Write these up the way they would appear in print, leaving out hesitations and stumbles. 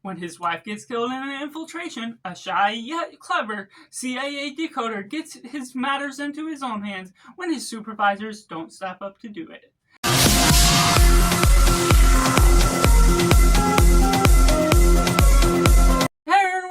When his wife gets killed in an infiltration, a shy yet clever CIA decoder gets his matters into his own hands when his supervisors don't step up to do it.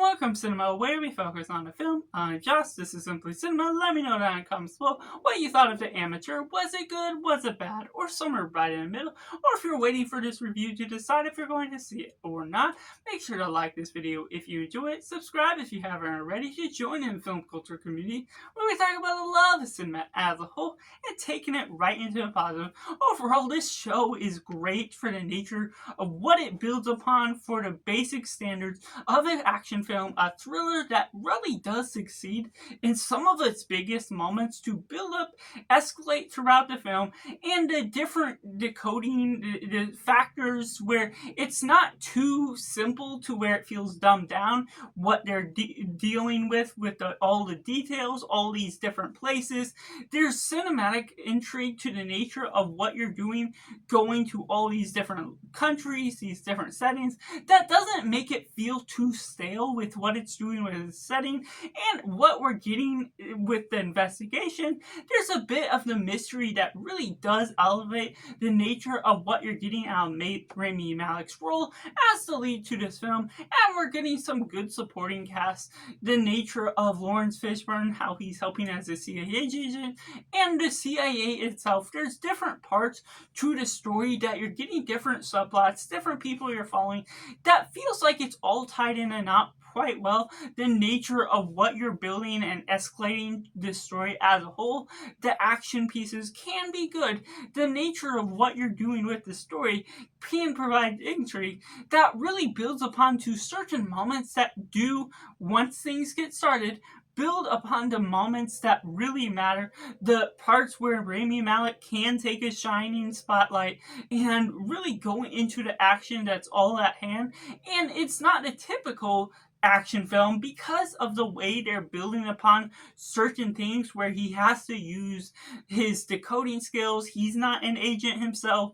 Welcome Cinema, where we focus on the film. I'm Josh, this is Simply Cinema. Let me know down in the comments below what you thought of The Amateur. Was it good? Was it bad? Or somewhere right in the middle? Or if you're waiting for this review to decide if you're going to see it or not, make sure to like this video if you enjoy it, subscribe if you haven't already, to join in the film culture community where we talk about the love of cinema as a whole and taking it right into the positive. Overall, this show is great for the nature of what it builds upon, for the basic standards of an action film, a thriller that really does succeed in some of its biggest moments to build up, escalate throughout the film, and the different decoding, the factors where it's not too simple to where it feels dumbed down, what they're dealing with all the details, all these different places. There's cinematic intrigue to the nature of what you're doing, going to all these different countries, these different settings, that doesn't make it feel too stale with what it's doing with the setting and what we're getting with the investigation. There's a bit of the mystery that really does elevate the nature of what you're getting out of Riami Malek's role as the lead to this film, and we're getting some good supporting cast. The nature of Laurence Fishbourne, how he's helping as a CIA agent, and the CIA itself. There's different parts to the story that you're getting different subplots, different people you're following, that feels like it's all tied in and not quite well. The nature of what you're building and escalating the story as a whole, the action pieces can be good. The nature of what you're doing with the story can provide intrigue that really builds upon to certain moments that do, once things get started, build upon the moments that really matter, the parts where Riami Malek can take a shining spotlight and really go into the action that's all at hand. And it's not a typical action film because of the way they're building upon certain things where he has to use his decoding skills. He's not an agent himself,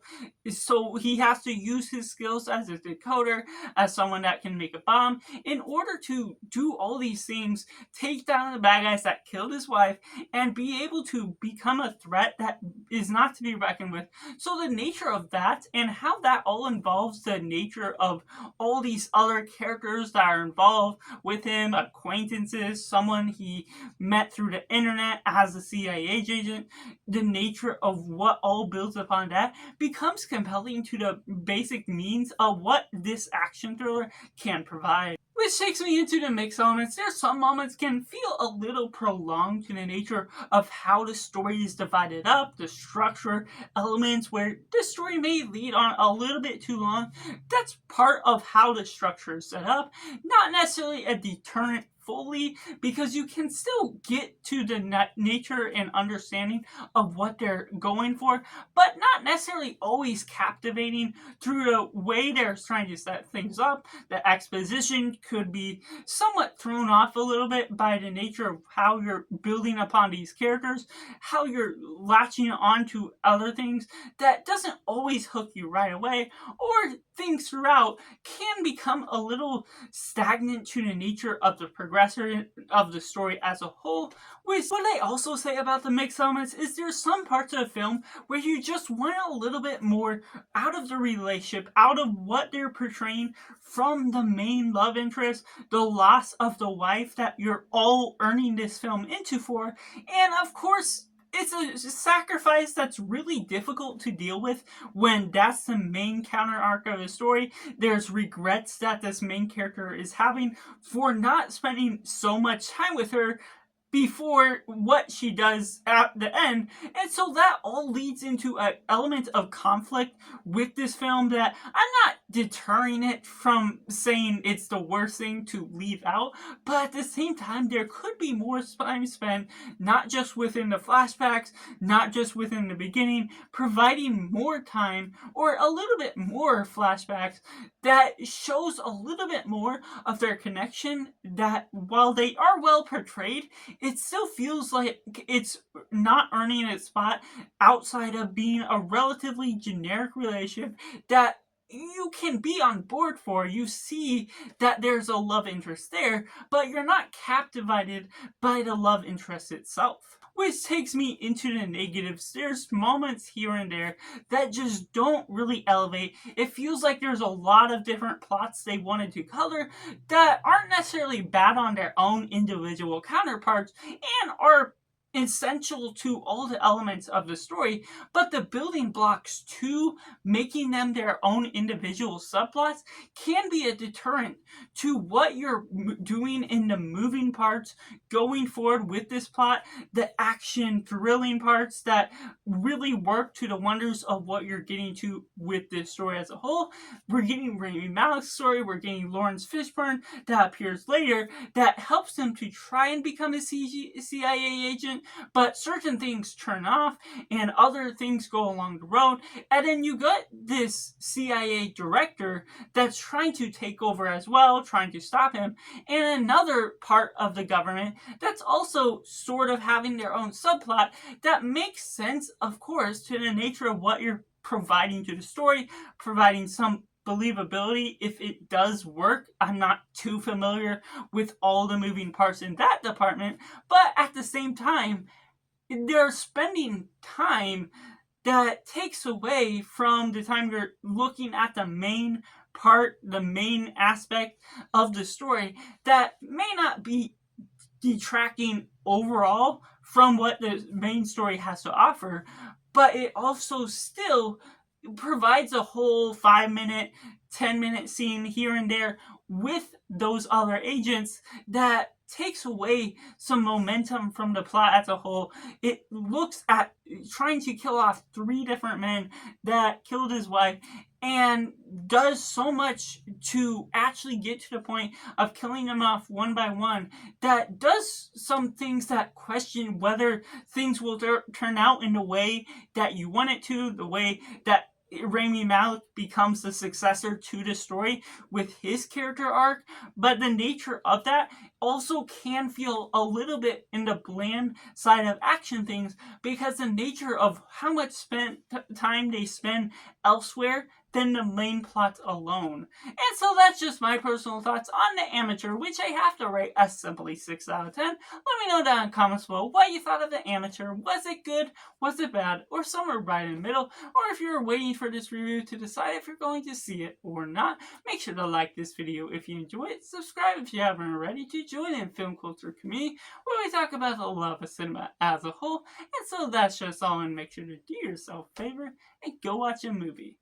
so he has to use his skills as a decoder, as someone that can make a bomb, in order to do all these things, take down the bad guys that killed his wife, and be able to become a threat that is not to be reckoned with. So the nature of that and how that all involves the nature of all these other characters that are involved with him, acquaintances, someone he met through the internet as a CIA agent, the nature of what all builds upon that becomes compelling to the basic means of what this action thriller can provide. Which takes me into the mix elements. There's some moments can feel a little prolonged to the nature of how the story is divided up, the structure elements where the story may lead on a little bit too long. That's part of how the structure is set up, not necessarily a deterrent fully, because you can still get to the nature and understanding of what they're going for, but not necessarily always captivating through the way they're trying to set things up. The exposition could be somewhat thrown off a little bit by the nature of how you're building upon these characters, how you're latching onto other things that doesn't always hook you right away, or things throughout can become a little stagnant to the nature of the progression of the story as a whole. Which, what I also say about the mix elements is there's some parts of the film where you just want a little bit more out of the relationship, out of what they're portraying from the main love interest, the loss of the wife that you're all earning this film into for, and of course, it's a sacrifice that's really difficult to deal with when that's the main counter arc of the story. There's regrets that this main character is having for not spending so much time with her before what she does at the end, and so that all leads into an element of conflict with this film that I'm not deterring it from saying it's the worst thing to leave out, but at the same time there could be more time spent not just within the flashbacks, not just within the beginning, providing more time or a little bit more flashbacks that shows a little bit more of their connection, that while they are well portrayed, it still feels like it's not earning its spot outside of being a relatively generic relationship that you can be on board for. You see that there's a love interest there, but you're not captivated by the love interest itself. Which takes me into the negatives. There's moments here and there that just don't really elevate. It feels like there's a lot of different plots they wanted to color that aren't necessarily bad on their own individual counterparts and are essential to all the elements of the story, but the building blocks to making them their own individual subplots can be a deterrent to what you're doing in the moving parts going forward with this plot, the action thrilling parts that really work to the wonders of what you're getting to with this story as a whole. We're getting Riami Malek's story, we're getting Laurence Fishbourne that appears later that helps them to try and become a CIA agent, but certain things turn off and other things go along the road, and then you got this CIA director that's trying to take over as well, trying to stop him, and another part of the government that's also sort of having their own subplot that makes sense, of course, to the nature of what you're providing to the story, providing some believability if it does work. I'm not too familiar with all the moving parts in that department, but at the same time, they're spending time that takes away from the time you're looking at the main part, the main aspect of the story that may not be detracting overall from what the main story has to offer, but it also still provides a whole 5-minute, 10-minute scene here and there with those other agents that takes away some momentum from the plot as a whole. It looks at trying to kill off 3 different men that killed his wife and does so much to actually get to the point of killing them off one by one, that does some things that question whether things will turn out in the way that you want it to, the way that Riami Malek becomes the successor to the story with his character arc, but the nature of that also can feel a little bit in the bland side of action things because the nature of how much time they spend elsewhere than the main plot alone. And so that's just my personal thoughts on The Amateur, which I have to rate a simply 6 out of 10. Let me know down in the comments below what you thought of The Amateur. Was it good? Was it bad? Or somewhere right in the middle? Or if you're waiting for this review to decide if you're going to see it or not, make sure to like this video if you enjoy it. Subscribe if you haven't already to join in film culture community where we talk about the love of cinema as a whole. And so that's just all, and make sure to do yourself a favor and go watch a movie.